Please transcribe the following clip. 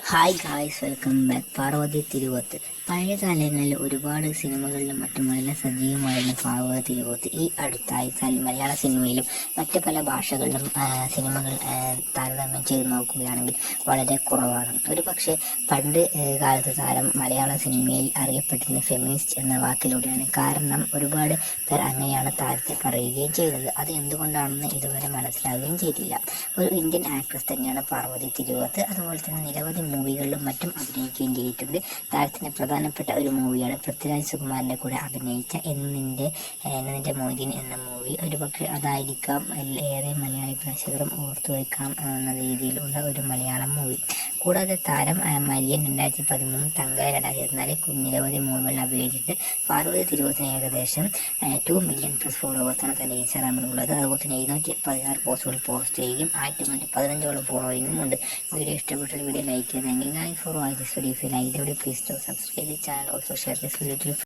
Hi guys, welcome back. Parvathy Thiruvothu. പഴയ കാലങ്ങളിൽ ഒരുപാട് സിനിമകളിലും മറ്റും വളരെ സജീവമായിരുന്ന പാർവതി തിരുവോത്ത് ഈ അടുത്തായി മലയാള സിനിമയിലും മറ്റ് പല ഭാഷകളിലും സിനിമകൾ താരതമ്യം ചെയ്ത് നോക്കുകയാണെങ്കിൽ വളരെ കുറവാണ്. ഒരു പക്ഷേ പണ്ട് കാലത്ത് താരം മലയാള സിനിമയിൽ അറിയപ്പെട്ടിരുന്ന ഫെമിനിസ്റ്റ് എന്ന വാക്കിലൂടെയാണ്. കാരണം ഒരുപാട് പേർ അങ്ങനെയാണ് താരത്തെ പറയുകയും ചെയ്യുന്നത്. അത് എന്തുകൊണ്ടാണെന്ന് ഇതുവരെ മനസ്സിലാവുകയും ചെയ്തില്ല. ഒരു ഇന്ത്യൻ ആക്ട്രസ് തന്നെയാണ് പാർവതി തിരുവോത്ത്. അതുപോലെ തന്നെ നിരവധി മൂവികളിലും മറ്റും അഭിനയിക്കുകയും ചെയ്തിട്ടുണ്ട്. താരത്തിൻ്റെ പ്രധാനപ്പെട്ട ഒരു മൂവിയാണ് പൃഥ്വിരാജ് സുകുമാരൻ്റെ കൂടെ അഭിനയിച്ച നിന്റെ മൊയ്തീൻ എന്ന മൂവി. ഒരുപക്ഷെ അതായിരിക്കാം ഏറെ മലയാളി പ്രേക്ഷകരും ഓർത്തു വയ്ക്കാം എന്ന രീതിയിലുള്ള ഒരു മലയാളം മൂവി. കൂടാതെ താരം മരിയൻ 2013, തങ്ക 2024 നിരവധി മൂവികളിൽ അഭിനയിച്ചിട്ട് പാർവതി തിരുവോത്തിന് ഏകദേശം 2 മില്യൺ പ്ലസ് ഫോളോവേഴ്സാണ് തൻ്റെ ഇൻസ്റ്റാഗ്രാമിലുള്ളത്. അതുപോലെ തന്നെ 716 പോസ്റ്റുകൾ പോസ്റ്റ് ചെയ്യുകയും 1515 ഫോളോയിങ്ങും ഉണ്ട്. വീഡിയോ ഇഷ്ടപ്പെട്ട വീഡിയോ ലൈക്ക് ചെയ്ത് thank you guys for watching this video. If you like the video, please do subscribe the channel. Also share this video to your